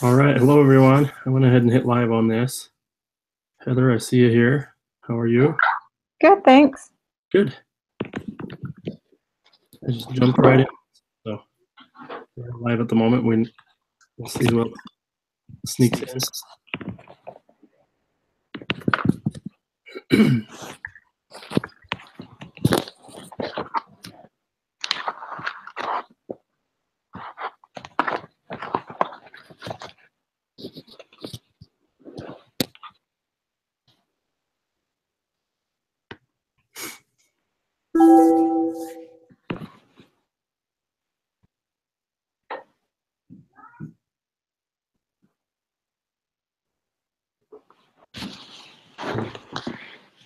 All right, hello everyone. I went ahead and hit live on this. Heather, I see you here. How are you? Good, thanks. Good. I just jumped right in. So we're live at the moment. We'll see what sneaks in.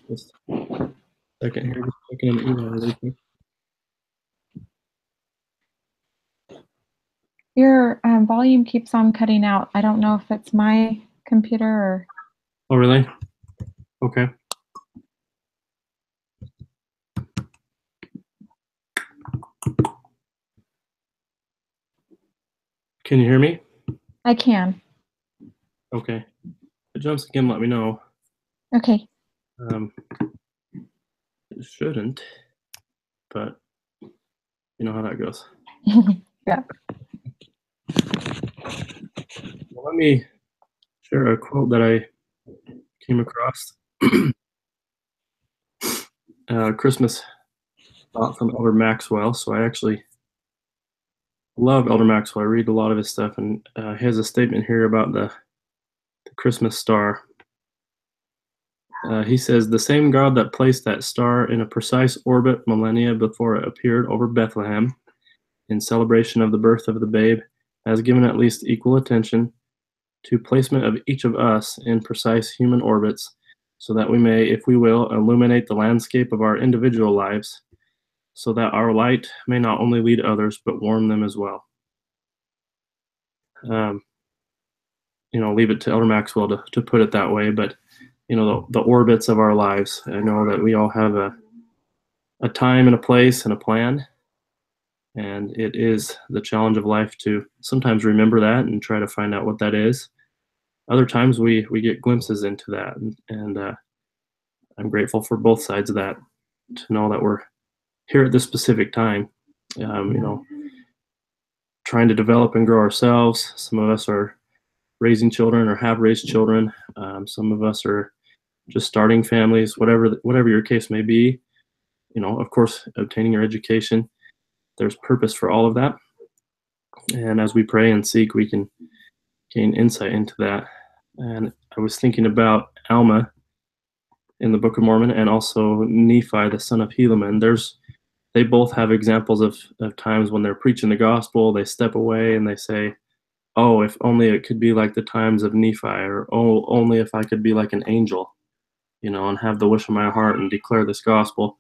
Just a second here, just checking an email really quick. Your volume keeps on cutting out. I don't know if it's my computer or... Oh, really? Okay. Can you hear me? I can. Okay. If it jumps again, let me know. Okay. It shouldn't, but you know how that goes. Yeah. Well, let me share a quote that I came across. Christmas thought from Elder Maxwell. So I actually love Elder Maxwell. I read a lot of his stuff, and he has a statement here about the Christmas star. He says, "The same God that placed that star in a precise orbit millennia before it appeared over Bethlehem in celebration of the birth of the babe has given at least equal attention to placement of each of us in precise human orbits, so that we may, if we will, illuminate the landscape of our individual lives, so that our light may not only lead others, but warm them as well." Um, leave it to Elder Maxwell to put it that way, but the orbits of our lives. I know that we all have a time and a place and a plan, and it is the challenge of life to sometimes remember that and try to find out what that is. Other times we get glimpses into that, and I'm grateful for both sides of that, to know that we're here at this specific time, trying to develop and grow ourselves. Some of us are raising children or have raised children. Some of us are just starting families, whatever your case may be. Of course, obtaining your education. There's purpose for all of that, and as we pray and seek, we can gain insight into that. And I was thinking about Alma in the Book of Mormon, and also Nephi, the son of Helaman. They both have examples of times when they're preaching the gospel, they step away and they say, "Oh, if only it could be like the times of Nephi," or, "Oh, only if I could be like an angel, and have the wish of my heart and declare this gospel."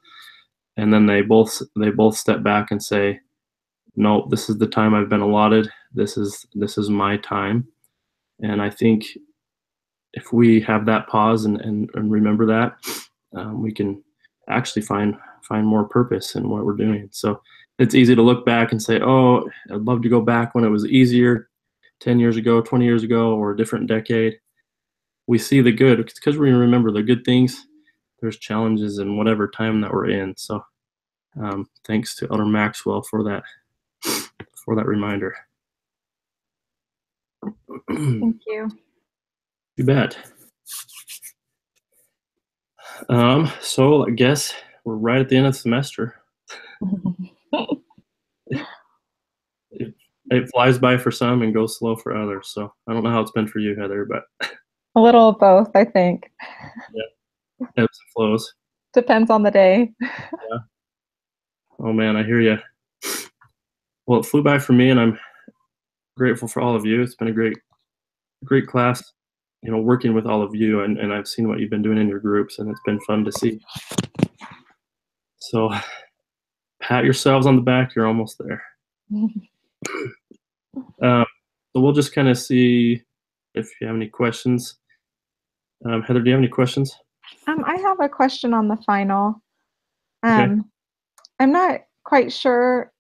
And then they both step back and say, "No, this is the time I've been allotted. This is my time." And I think if we have that pause and remember that, we can actually find more purpose in what we're doing. So it's easy to look back and say, "Oh, I'd love to go back when it was easier, 10 years ago, 20 years ago, or a different decade." We see the good because we remember the good things. There's challenges in whatever time that we're in. So thanks to Elder Maxwell for that reminder. Thank you. You bet. So I guess we're right at the end of the semester. It flies by for some and goes slow for others. So I don't know how it's been for you, Heather, but A little of both, I think. yeah, ebbs and flows. Depends on the day. Yeah. Oh man, I hear you. Well, it flew by for me, and I'm grateful for all of you. It's been a great class, working with all of you, and I've seen what you've been doing in your groups, and it's been fun to see. So pat yourselves on the back. You're almost there. So we'll just kind of see if you have any questions. Heather, do you have any questions? I have a question on the final. Okay. I'm not quite sure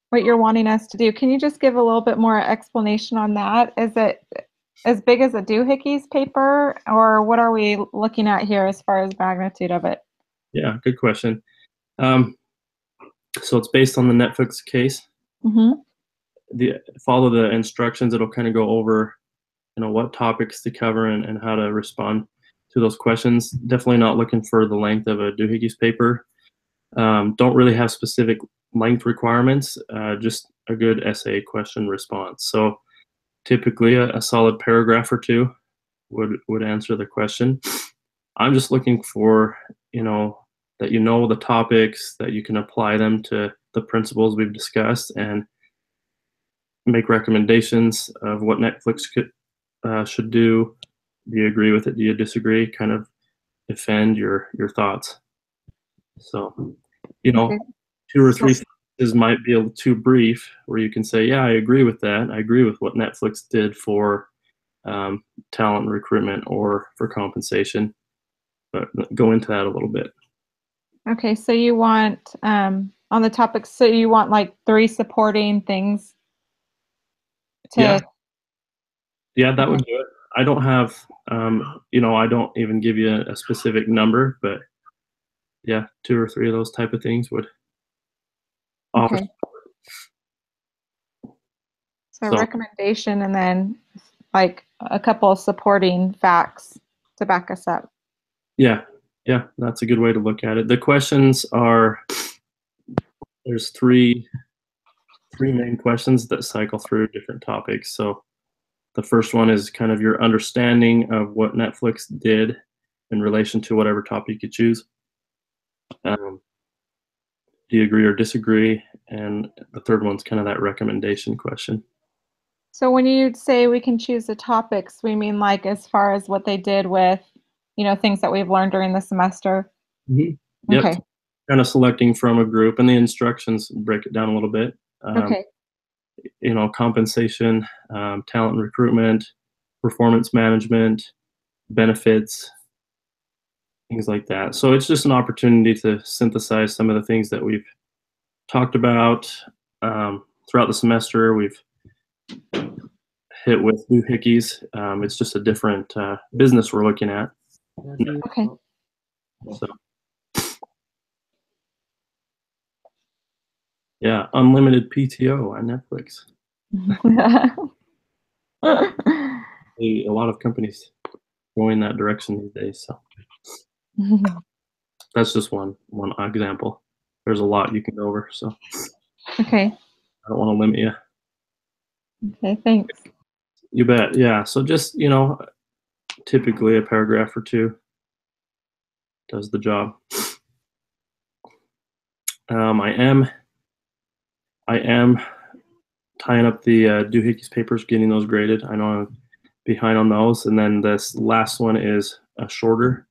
what you're wanting us to do. Can you just give a little bit more explanation on that? Is it as big as a doohickeys paper, or what are we looking at here as far as magnitude of it? Yeah, good question. Um, so it's based on the Netflix case. Mm-hmm. Follow the instructions. It'll kind of go over, what topics to cover and how to respond to those questions. Definitely not looking for the length of a doohickeys paper. Don't really have specific length requirements, just a good essay question response. So typically a solid paragraph or two would answer the question. I'm just looking for, that the topics, that you can apply them to the principles we've discussed and make recommendations of what Netflix should do. Do you agree with it? Do you disagree? Kind of defend your thoughts. So, Okay. 2 or 3 sentences might be a little too brief, where you can say, "Yeah, I agree with that. I agree with what Netflix did for talent recruitment or for compensation." But go into that a little bit. Okay, so you want on the topic, so you want like 3 supporting things Yeah, to. yeah, that Okay. would do it. I don't have, I don't even give you a specific number, but yeah, 2 or 3 of those type of things would offer. Okay. So So recommendation and then like a couple of supporting facts to back us up. yeah, yeah, that's a good way to look at it. The questions are, there's three main questions that cycle through different topics. So the first one is kind of your understanding of what Netflix did in relation to whatever topic you choose. Um, do you agree or disagree? And the third one's kind of that recommendation question. So when you say we can choose the topics, we mean like as far as what they did with, things that we've learned during the semester. Yep, Okay. kind of selecting from a group, and the instructions break it down a little bit. Okay. Compensation, talent and recruitment, performance management, benefits, things like that. So it's just an opportunity to synthesize some of the things that we've talked about throughout the semester. We've hit with doohickeys. It's just a different business we're looking at. Okay. So yeah, unlimited PTO on Netflix. A lot of companies going that direction these days. So that's just one example. There's a lot you can go over, so Okay. I don't want to limit you. Okay, thanks. You bet. Yeah. So just, typically a paragraph or two does the job. I am tying up the doohickeys papers, getting those graded. I know I'm behind on those, and then this last one is a shorter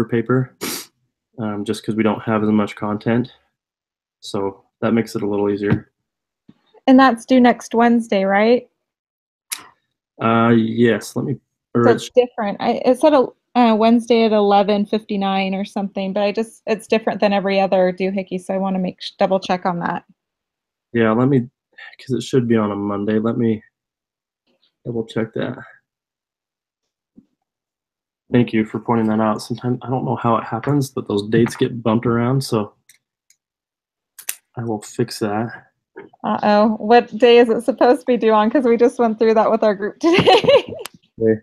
paper, just because we don't have as much content, so that makes it a little easier. And that's due next Wednesday, right? Yes. Let me. Or So it's different. It said a Wednesday at 11:59 or something, but it's different than every other doohickey, so I want to double check on that. yeah. Let me, because it should be on a Monday. Let me double check that. Thank you for pointing that out. Sometimes I don't know how it happens, but those dates get bumped around, so I will fix that. Uh-oh. What day is it supposed to be due on? Because we just went through that with our group today. Okay.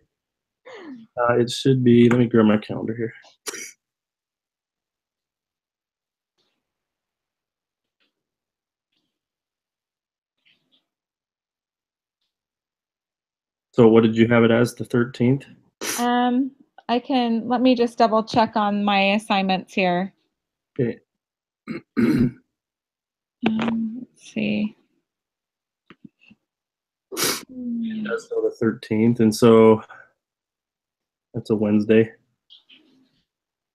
It should be. Let me grab my calendar here. So what did you have it as? The 13th? Let me just double check on my assignments here. Okay. Let's see. That's still the 13th, and so that's a Wednesday.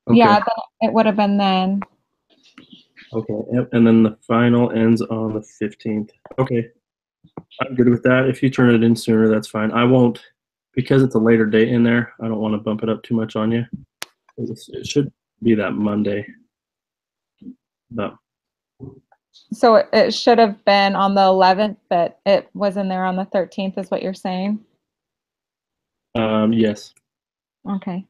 Okay. Yeah, it would have been then. Okay. Yep. And then the final ends on the 15th. Okay. I'm good with that. If you turn it in sooner, that's fine. I won't, because it's a later date in there. I don't want to bump it up too much on you. It should be that Monday. But So it should have been on the 11th, but it was in there on the 13th, is what you're saying? Yes. Okay.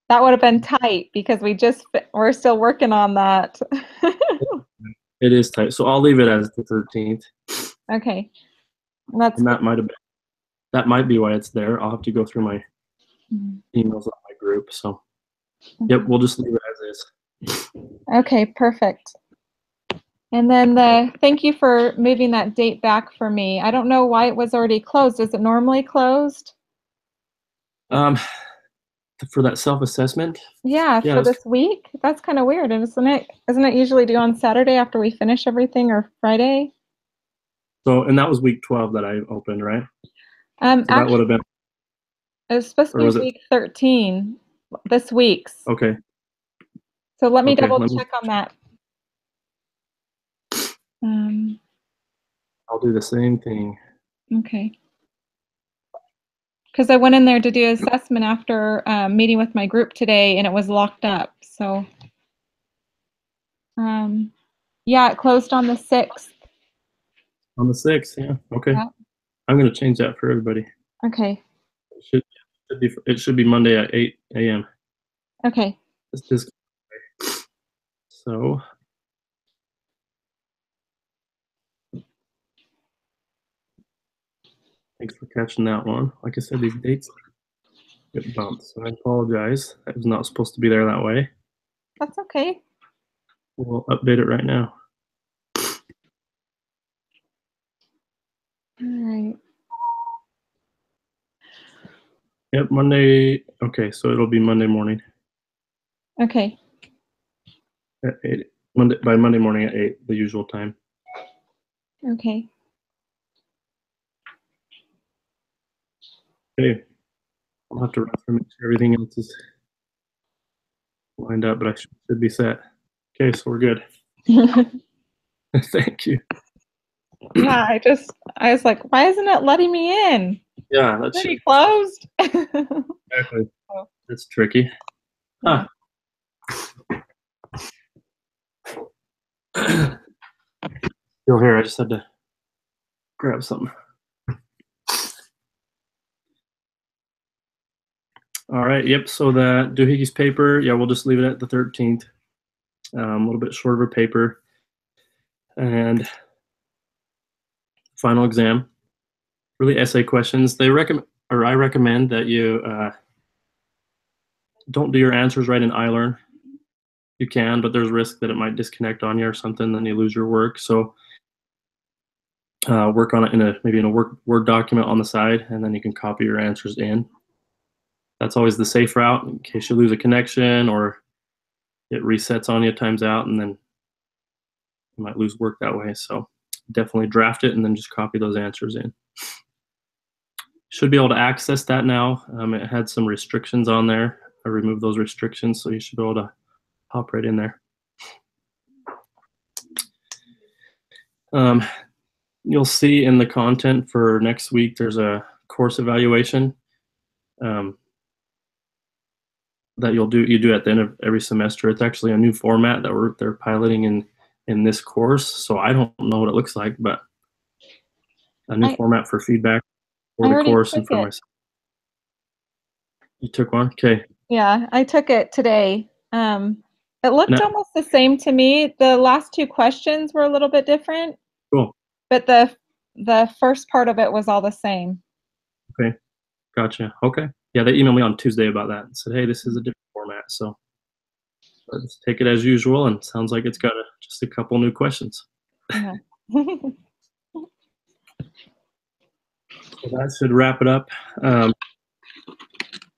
That would have been tight because we're still working on that. It is tight. So I'll leave it as the 13th. Okay. That's And good. that might be why it's there. I'll have to go through my Mhm. emails on my group. So yep, we'll just leave it as is. Okay, perfect. And then thank you for moving that date back for me. I don't know why it was already closed. Is it normally closed? Um, for that self-assessment, Yeah, yeah. for this week? That's kind of weird, isn't it? Isn't it usually due on Saturday after we finish everything or Friday? So, and that was week 12 that I opened, right? So that would Actually, have been, it was supposed to or be was it? week 13, this week's. Okay. So let me Okay. double check on that. I'll do the same thing. Okay. Because I went in there to do assessment after meeting with my group today, and it was locked up. So, yeah, it closed on the 6th. On the 6th, yeah. Okay. Yeah. I'm going to change that for everybody. Okay. It should be Monday at 8 a.m. Okay. So thanks for catching that one. Like I said, these dates get bumped, so I apologize. That was not supposed to be there that way. That's okay. We'll update it right now. All right. Yep, Monday. Okay, so it'll be Monday morning Okay. at 8. By Monday morning at 8, the usual time. Okay. Okay, I'll have to run through make sure everything else is lined up, but I should be set. Okay, so we're good. Thank you. Yeah, I was like, why isn't it letting me in? Yeah, that's Pretty closed. exactly. That's tricky. Yeah. Huh. Still here. I just had to grab something. All right. Yep. So the doohickeys paper, yeah, we'll just leave it at the 13th. A little bit shorter paper. And final exam, really essay questions. I recommend that you don't do your answers right in iLearn. You can, but there's risk that it might disconnect on you or something, then you lose your work. So work on it maybe in a Word document on the side, and then you can copy your answers in. That's always the safe route in case you lose a connection or it resets on you, times out, and then you might lose work that way. So definitely draft it and then just copy those answers in. Should be able to access that now. It had some restrictions on there. I removed those restrictions, so you should be able to hop right in there. You'll see in the content for next week, there's a course evaluation that you do at the end of every semester. It's actually a new format that they're piloting in this course. So I don't know what it looks like, but a new format for feedback for I the already course took and for it. myself. You took one? Okay. Yeah, I took it today. It looked And almost the same to me. The last two questions were a little bit different, cool. but the first part of it was all the same. Okay. Gotcha. Okay. Yeah, they emailed me on Tuesday about that and said, hey, this is a different format. So let's take it as usual. And sounds like it's got just a couple new questions. Yeah. So that should wrap it up.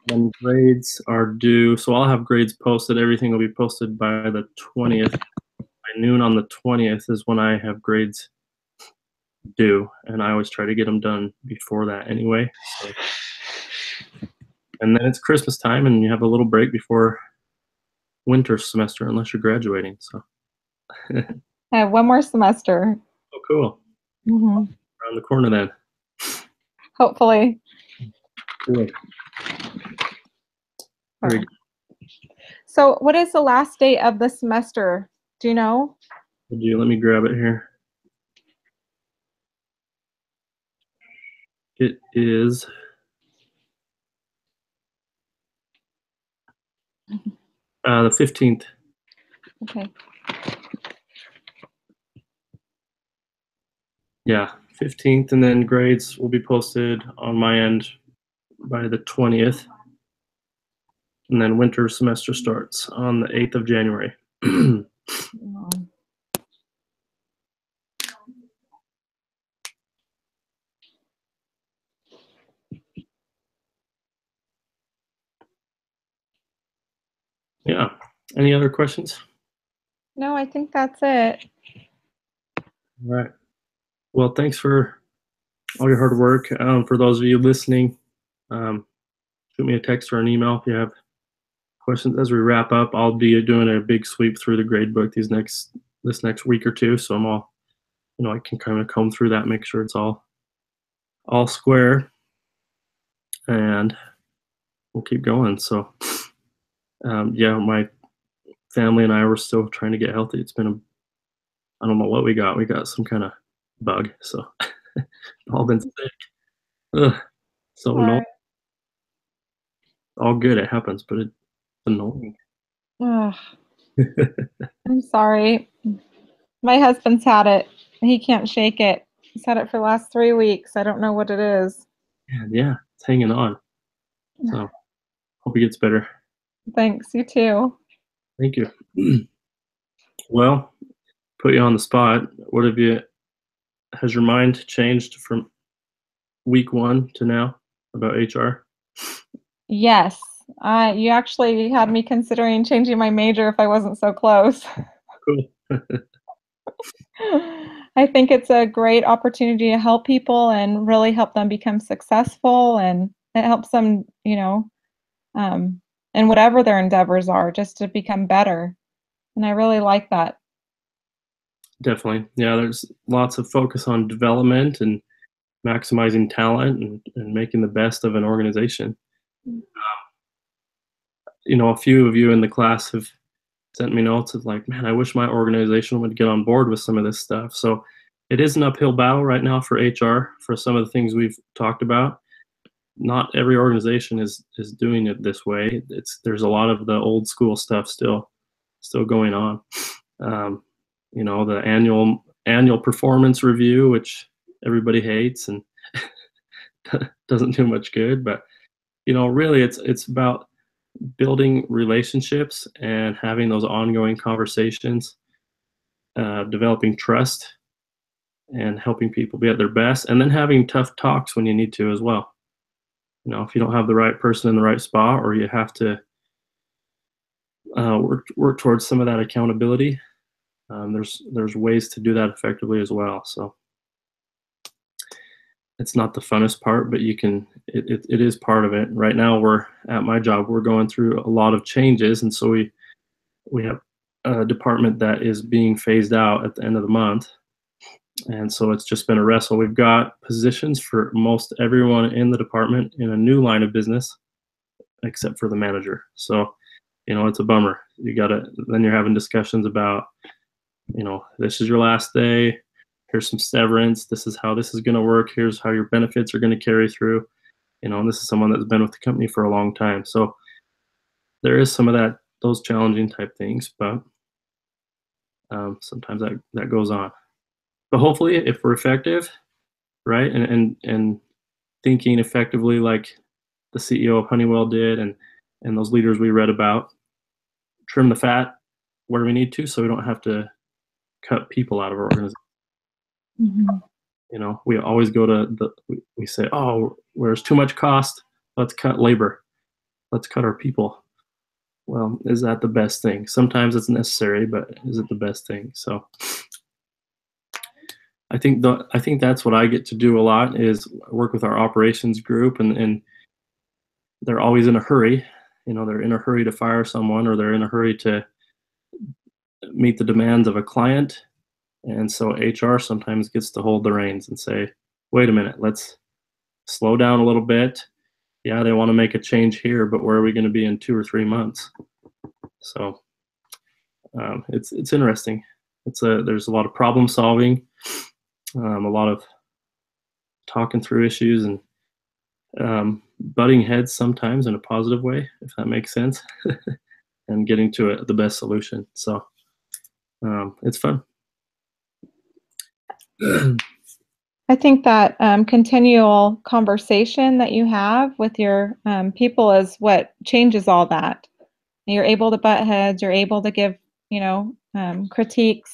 Then grades are due. So I'll have grades posted. Everything will be posted by the 20th. By noon on the 20th is when I have grades due. And I always try to get them done before that anyway. So, and then it's Christmas time and you have a little break before winter semester unless you're graduating. So I have one more semester. oh, cool. Hmm. Around the corner then. Hopefully. Cool. Very good. So what is the last date of the semester? Do you know? Let me grab it here. It is the 15th. Okay. Yeah, 15th, and then grades will be posted on my end by the 20th, and then winter semester starts on the 8th of January. Um, Yeah. Any other questions? No, I think that's it. All right. Well, thanks for all your hard work. For those of you listening, um, shoot me a text or an email if you have questions as we wrap up. I'll be doing a big sweep through the grade book this next week or two, so I'm all I can kind of comb through that, make sure it's all square, and we'll keep going. So, yeah, my family and I were still trying to get healthy. It's been I don't know what we got. We got some kind of bug, so all been sick. Ugh, so annoying. Sorry. All good. It happens, but it's annoying. Ugh, I'm sorry. My husband's had it. He can't shake it. He's had it for the last 3 weeks. I don't know what it is. And yeah, it's hanging on. So hope it gets better. Thanks. You too. Thank you. Well, put you on the spot. What have you? Has your mind changed from week one to now about HR? Yes. You actually had me considering changing my major if I wasn't so close. Cool. I think it's a great opportunity to help people and really help them become successful, and it helps them, um, in whatever their endeavors are, just to become better. And I really like that. Definitely. Yeah, there's lots of focus on development and maximizing talent and making the best of an organization. A few of you in the class have sent me notes of like, man, I wish my organization would get on board with some of this stuff. So it is an uphill battle right now for HR for some of the things we've talked about. Not every organization is doing it this way. There's a lot of the old school stuff still going on. Um, the annual performance review, which everybody hates and doesn't do much good. But really, it's about building relationships and having those ongoing conversations, developing trust, and helping people be at their best, and then having tough talks when you need to as well. If you don't have the right person in the right spot, or you have to work towards some of that accountability, there's ways to do that effectively as well. So it's not the funnest part, but it is part of it. Right now, we're at my job, we're going through a lot of changes, and so we have a department that is being phased out at the end of the month. And so it's just been a wrestle. We've got positions for most everyone in the department in a new line of business, except for the manager. So, it's a bummer. Then you're having discussions about, this is your last day. Here's some severance. This is how this is going to work. Here's how your benefits are going to carry through. And this is someone that's been with the company for a long time. So there is some of those challenging type things, but sometimes that goes on. But hopefully, if we're effective, right, and thinking effectively like the CEO of Honeywell did, and those leaders we read about, trim the fat where we need to, so we don't have to cut people out of our organization. Mhm. We always go to we say, oh, where's too much cost, let's cut labor, let's cut our people. Well, is that the best thing? Sometimes it's necessary, but is it the best thing? So I think that's what I get to do a lot is work with our operations group, and they're always in a hurry. They're in a hurry to fire someone, or they're in a hurry to meet the demands of a client. And so HR sometimes gets to hold the reins and say, wait a minute, let's slow down a little bit. Yeah, they want to make a change here, but where are we going to be in 2 or 3 months? So it's interesting. there's a lot of problem solving, a lot of talking through issues, and butting heads sometimes in a positive way, if that makes sense, and getting to the best solution. So it's fun. I think that continual conversation that you have with your people is what changes all that. You're able to butt heads. You're able to give, critique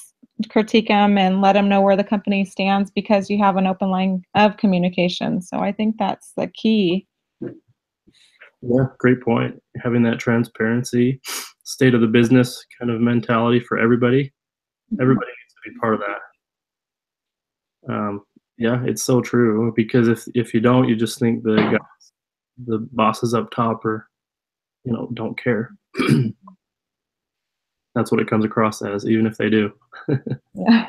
them and let them know where the company stands because you have an open line of communication. So I think that's the key. Yeah, great point. Having that transparency, state of the business kind of mentality for everybody. Everybody needs to be part of that. Yeah, it's so true, because if you don't, you just think the bosses up top don't care. That's what it comes across as, even if they do. Yeah.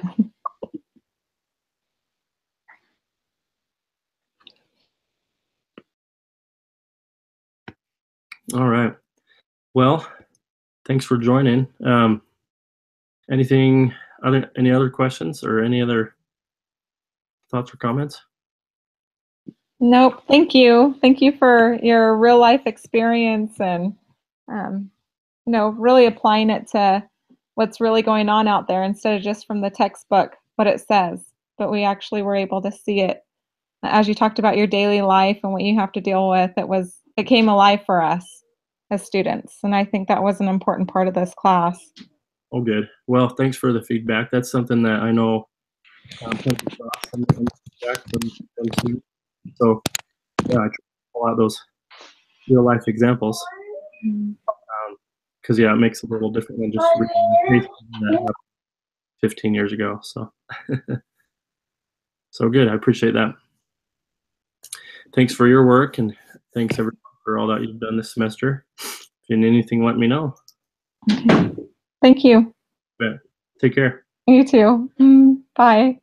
All right. Well, thanks for joining. Any other questions or any other thoughts or comments? Nope. Thank you. Thank you for your real life experience and, really applying it to what's really going on out there instead of just from the textbook, what it says. But we actually were able to see it as you talked about your daily life and what you have to deal with. It came alive for us as students. And I think that was an important part of this class. Oh, good. Well, thanks for the feedback. That's something that I know comes across some feedback from students. So, yeah, I try to pull out those real life examples, because it makes it a little different than just reading that happened 15 years ago. So, so good. I appreciate that. Thanks for your work, and thanks everyone for all that you've done this semester. If you need anything, let me know. Thank you. Yeah. Take care. You too. Bye.